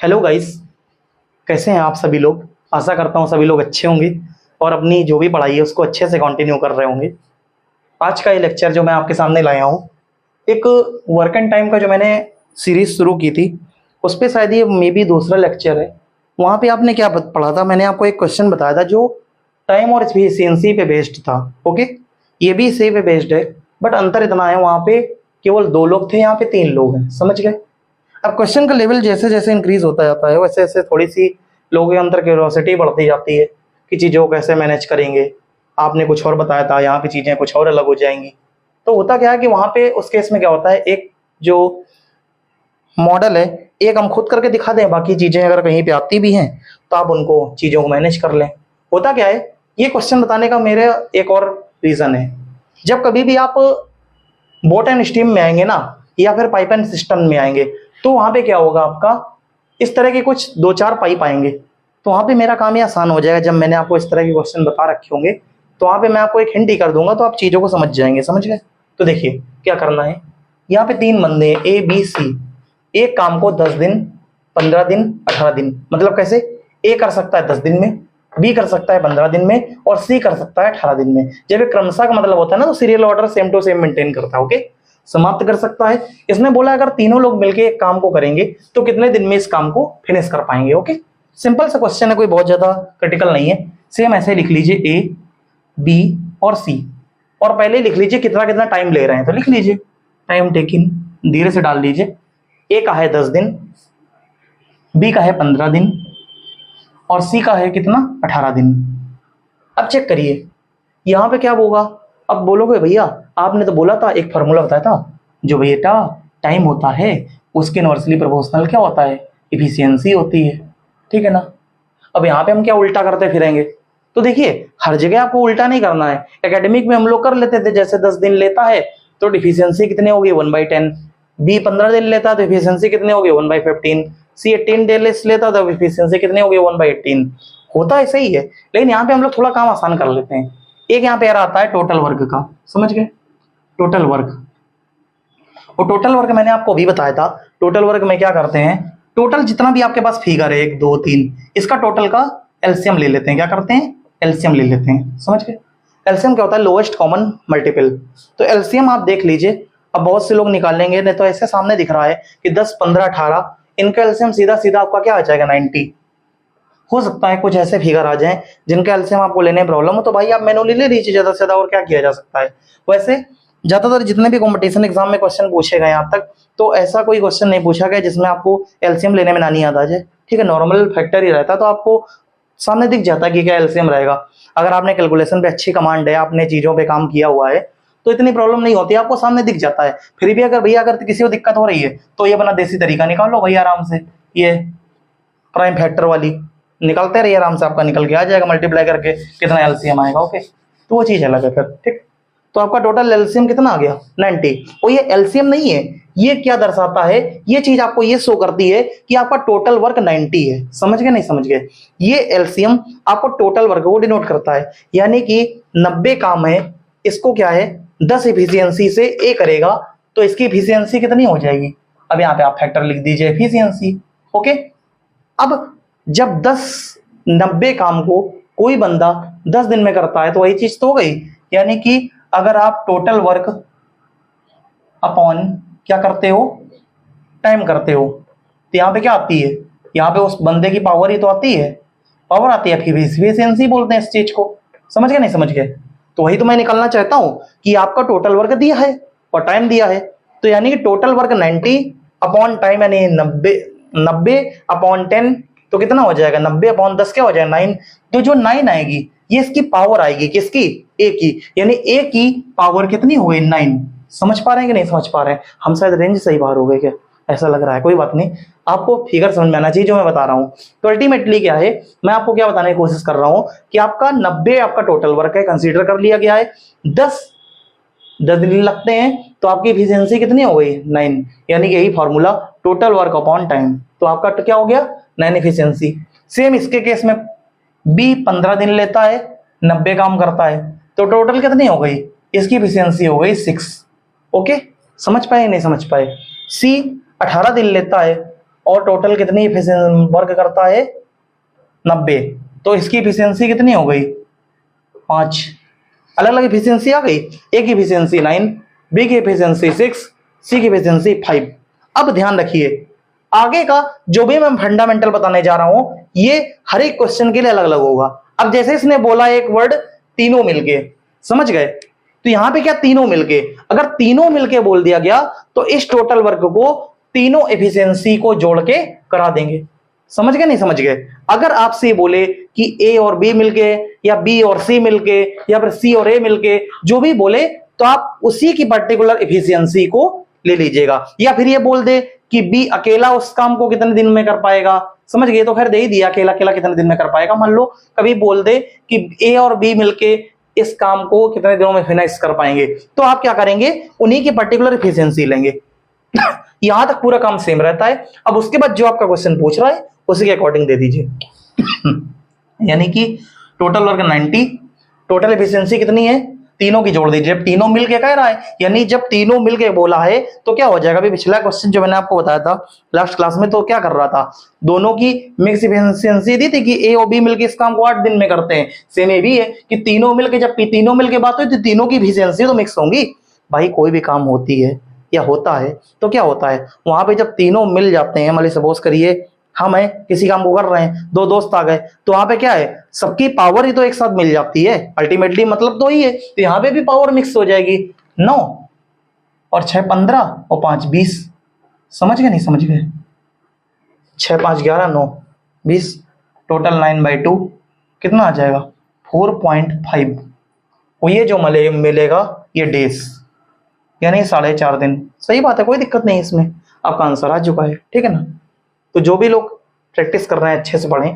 Hello guys, कैसे हैं आप सभी लोग। आशा करता हूँ सभी लोग अच्छे होंगे और अपनी जो भी पढ़ाई है उसको अच्छे से कंटिन्यू कर रहे होंगे। आज का ये लेक्चर जो मैं आपके सामने लाया हूँ, एक वर्क एंड टाइम का जो मैंने सीरीज शुरू की थी उस पर शायद ये मे बी दूसरा लेक्चर है। वहाँ पे आपने क्या पढ़ा था, मैंने आपको एक क्वेश्चन बताया था जो टाइम और एफिशिएंसी पे बेस्ड था। ओके, ये भी इसी पे बेस्ड है, बट अंतर इतना है वहाँ पे केवल 2 लोग थे, यहाँ पे 3 लोग हैं। समझ गए। अब क्वेश्चन का लेवल जैसे जैसे इंक्रीज होता जाता है वैसे वैसे थोड़ी सी लोगों के अंदर क्यूरियोसिटी बढ़ती जाती है कि चीज़ों को कैसे मैनेज करेंगे। आपने कुछ और बताया था, यहाँ पे चीज़ें कुछ और अलग हो जाएंगी। तो होता क्या है कि वहाँ पे उस केस में क्या होता है, एक जो मॉडल है एक हम खुद करके दिखा दें, बाकी चीज़ें अगर कहीं पे आती भी हैं तो आप उनको चीज़ों को मैनेज कर लें। होता क्या है, ये क्वेश्चन बताने का मेरा एक और रीज़न है। जब कभी भी आप बोट एंड स्टीम में आएंगे ना, या फिर पाइप एंड सिस्टम में आएंगे, तो वहां पे क्या होगा, आपका इस तरह के कुछ 2-4 पाइप आएंगे। तो वहां पे मेरा काम ये आसान हो जाएगा। जब मैंने आपको इस तरह के क्वेश्चन बता रखे होंगे तो वहां पे मैं आपको एक हिंट ही कर दूंगा, तो आप चीजों को समझ जाएंगे। समझ गए। तो देखिए क्या करना है। यहाँ पे 3 बंदे हैं, ए बी सी। एक काम को 10 दिन, 15 दिन, 18 दिन, मतलब कैसे, ए कर सकता है 10 दिन में, बी कर सकता है 15 दिन में, और सी कर सकता है 18 दिन में। जब ये क्रमशः का मतलब होता है ना, तो serial order same to same maintain करता है। ओके, समाप्त कर सकता है। इसने बोला अगर तीनों लोग मिलकर एक काम को करेंगे तो कितने दिन में इस काम को फिनिश कर पाएंगे। ओके, सिंपल सा क्वेश्चन है, कोई बहुत ज्यादा क्रिटिकल नहीं है। सेम ऐसे लिख लीजिए ए बी और सी, और पहले लिख लीजिए कितना कितना टाइम ले रहे हैं, तो लिख लीजिए टाइम टेकिंग, धीरे से डाल लीजिए। ए का है 10 दिन, बी का है 15 दिन, और सी का है कितना, 18 दिन। अब चेक करिए यहां पे क्या होगा। अब बोलोगे भैया आपने तो बोला था, एक फॉर्मूला बताया था, जो बेटा टाइम होता है उसके इनवर्सली प्रोपोर्शनल क्या होता है, इफिशियंसी होती है। ठीक है ना। अब यहाँ पे हम क्या उल्टा करते फिरेंगे। तो देखिए हर जगह आपको उल्टा नहीं करना है। एकेडमिक में हम लोग कर लेते थे, जैसे 10 दिन लेता है तो डिफिशियंसी कितने होगी, 1/10। बी 15 दिन लेता है तो इफिशियंसी कितने होगी, 1/15। सी 18 डेज लेता तो इफिशियंसी कितने होगी, 1/18। होता ऐसे ही है, लेकिन यहाँ पे हम लोग थोड़ा काम आसान कर लेते हैं। एक यहाँ पे आता है टोटल वर्क का, समझ गए, टोटल वर्क। और टोटल वर्क मैंने आपको अभी बताया था। टोटल वर्क में क्या करते हैं, टोटल जितना भी आपके पास फिगर है 1 2 3, इसका टोटल का एलसीएम ले लेते हैं। क्या करते हैं, एलसीएम ले लेते हैं। समझ गए। एलसीएम क्या होता है, लोएस्ट कॉमन मल्टीपल। तो एलसीएम आप देख लीजिए। अब बहुत से लोग निकालेंगे, नहीं तो ऐसे सामने दिख रहा है कि 10 15 18, इनका एलसीएम सीधा सीधा आपका क्या आ जाएगा, 90। हो सकता है कुछ ऐसे फिगर आ जाएं जिनका एलसीएम आपको लेने में प्रॉब्लम हो, तो भाई आप मैनुअली ले लीजिए ज्यादा से ज्यादा, और क्या किया जा सकता है। वैसे ज्यादातर जितने भी कंपटीशन एग्जाम में क्वेश्चन पूछे गए यहाँ तक, तो ऐसा कोई क्वेश्चन नहीं पूछा गया जिसमें आपको एलसीएम लेने में ना नहीं याद आ जाए। ठीक है, नॉर्मल फैक्टर ही रहता है, तो आपको सामने दिख जाता है कि क्या एलसीएम रहेगा। अगर आपने कैलकुलेशन पे अच्छी कमांड है, आपने चीजों पे काम किया हुआ है, तो इतनी प्रॉब्लम नहीं होती, आपको सामने दिख जाता है। फिर भी अगर भैया अगर किसी को दिक्कत हो रही है तो ये अपना देसी तरीका निकाल लो भैया आराम से, ये प्राइम फैक्टर वाली निकलते रहिए आराम से, आपका निकल के आ जाएगा मल्टीप्लाई करके कितना एलसीएम आएगा। ओके, तो वो चीज अलग है फिर। ठीक, तो आपका टोटल एलसीएम कितना आ गया, 90। और ये एलसीएम नहीं है, ये क्या दर्शाता है, ये चीज आपको ये शो करती है कि आपका टोटल वर्क 90 है। समझ गए, नहीं समझ गए। ये एलसीएम आपको टोटल वर्क को डिनोट करता है, यानी कि 90 काम है, इसको क्या है 10 इफिशियंसी से ए करेगा, तो इसकी इफिशियंसी कितनी हो जाएगी। अब यहाँ पे आप फैक्टर लिख दीजिए इफिशियंसी। ओके, अब जब 90 काम को कोई बंदा 10 दिन में करता है तो वही चीज तो हो गई। यानी कि अगर आप टोटल वर्क अपॉन क्या करते हो, टाइम करते हो, तो यहाँ पे क्या आती है, यहाँ पे उस बंदे की पावर ही तो आती है, पावर आती है, एफिशिएंसी बोलते हैं इस चीज को। समझ गए, नहीं समझ गए। तो वही तो मैं निकालना चाहता हूं कि आपका टोटल वर्क दिया है और टाइम दिया है, तो यानी कि टोटल वर्क 90 अपॉन टाइम, यानी 90 अपॉन 10, तो कितना हो जाएगा, 90 अपॉन 10 क्या हो जाएगा, 9। तो जो 9 आएगी ये इसकी पावर आएगी, किसकी, ए की, यानी ए की पावर कितनी हो गई, 9। समझ पा रहे हैं कि नहीं समझ पा रहे हैं। हम शायद रेंज से ही बाहर हो गए क्या, ऐसा लग रहा है। कोई बात नहीं, आपको फिगर समझ में आना चाहिए जो मैं बता रहा हूं। तो अल्टीमेटली क्या है, मैं आपको क्या बताने की कोशिश कर रहा हूं कि आपका 90 आपका टोटल वर्क है, कंसीडर कर लिया गया है। 10 दिन लगते हैं तो आपकी एफिशिएंसी कितनी हो गई, 9। यानी कि यही formula, total work upon time, तो आपका क्या हो गया, 9 एफिशिएंसी। सेम इसके केस में बी 15 दिन लेता है, 90 काम करता है, तो टोटल कितनी हो गई, इसकी एफिशिएंसी हो गई 6। ओके, समझ पाए नहीं समझ पाए। सी 18 दिन लेता है, और टोटल कितनी वर्क करता है 90, तो इसकी इफिशियंसी कितनी हो गई 5। अलग अलग इफिशियंसी आ गई, ए की इफिशियंसी 9, बी की इफिशियंसी 6, सी की इफिशियंसी 5। अब ध्यान रखिए आगे का जो भी मैं फंडामेंटल बताने जा रहा हूं ये हर एक क्वेश्चन के लिए अलग अलग होगा। अब जैसे इसने बोला एक वर्ड तीनों मिलके, समझ गए, तो यहां पे क्या तीनों मिलके, अगर तीनों मिलके बोल दिया गया तो इस टोटल वर्क को तीनों एफिशिएंसी को जोड़ के करा देंगे। समझ गए नहीं समझ गए? अगर आपसे बोले कि ए और बी मिलके या बी और सी मिलके या फिर सी और ए मिलके, जो भी बोले तो आप उसी की पर्टिकुलर एफिशिएंसी को ले लीजिएगा। या फिर ये बोल दे कि बी अकेला उस काम को कितने दिन में कर पाएगा, समझ गए, तो फिर दे ही दिया अकेला अकेला कितने दिन में कर पाएगा। मान लो कभी बोल दे कि ए और बी मिलके इस काम को कितने दिनों में फिनिश कर पाएंगे, तो आप क्या करेंगे उन्हीं की पर्टिकुलर एफिशिएंसी लेंगे। यहां तक पूरा काम सेम रहता है। अब उसके बाद जो आपका क्वेश्चन पूछ रहा है उसी के अकॉर्डिंग दे दीजिए। यानी कि टोटल वर्क 90, टोटल एफिशिएंसी कितनी है तीनों की जोड़ दीजिए। जब तीनों मिलके कह रहा है, यानी जब तीनों मिलके बोला है तो क्या हो जाएगा। अभी पिछला क्वेश्चन जो मैंने आपको बताया था लास्ट क्लास में, तो क्या कर रहा था, दोनों की मिक्स एफिशिएंसी दी थी कि ए और बी मिलके इस काम को 8 दिन में करते हैं। सेम ये भी है कि तीनों मिलके, जब तीनों मिलके बात हुई तो तीनों की एफिशिएंसी तो मिक्स होंगी। भाई कोई भी काम होती है या होता है तो क्या होता है वहां पे जब तीनों मिल जाते हैं, मान लीजिए सपोज करिए हम है किसी काम को कर रहे हैं, दो दोस्त आ गए, तो वहां पे क्या है सबकी पावर ही तो एक साथ मिल जाती है, अल्टीमेटली मतलब तो ही है। तो यहाँ पे भी पावर मिक्स हो जाएगी। 9 और 6 15 और 5 20। समझ गए नहीं समझ गए? 6 5 11 9 20, टोटल 9/2 कितना आ जाएगा 4.5। और ये जो मिलेगा ये डेज, यानी 4.5 दिन। सही बात है, कोई दिक्कत नहीं इसमें, आपका आंसर आ चुका है। ठीक है ना? तो जो भी लोग प्रैक्टिस कर रहे हैं अच्छे से पढ़ें,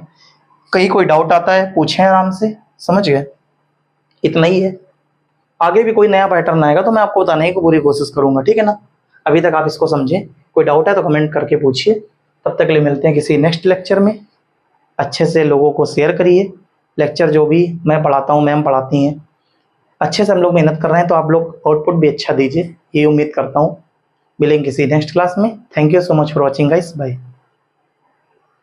कहीं कोई डाउट आता है पूछें आराम से। समझ गए? इतना ही है। आगे भी कोई नया पैटर्न आएगा तो मैं आपको बताने की पूरी कोशिश करूंगा। ठीक है ना? अभी तक आप इसको समझें, कोई डाउट है तो कमेंट करके पूछिए। तब तक के लिए मिलते हैं किसी नेक्स्ट लेक्चर में। अच्छे से लोगों को शेयर करिए। लेक्चर जो भी मैं पढ़ाता हूँ, मैम पढ़ाती हैं, अच्छे से हम लोग मेहनत कर रहे हैं, तो आप लोग आउटपुट भी अच्छा दीजिए, ये उम्मीद करता हूँ। मिलेंगे किसी नेक्स्ट क्लास में। Thank you so much for watching guys, bye.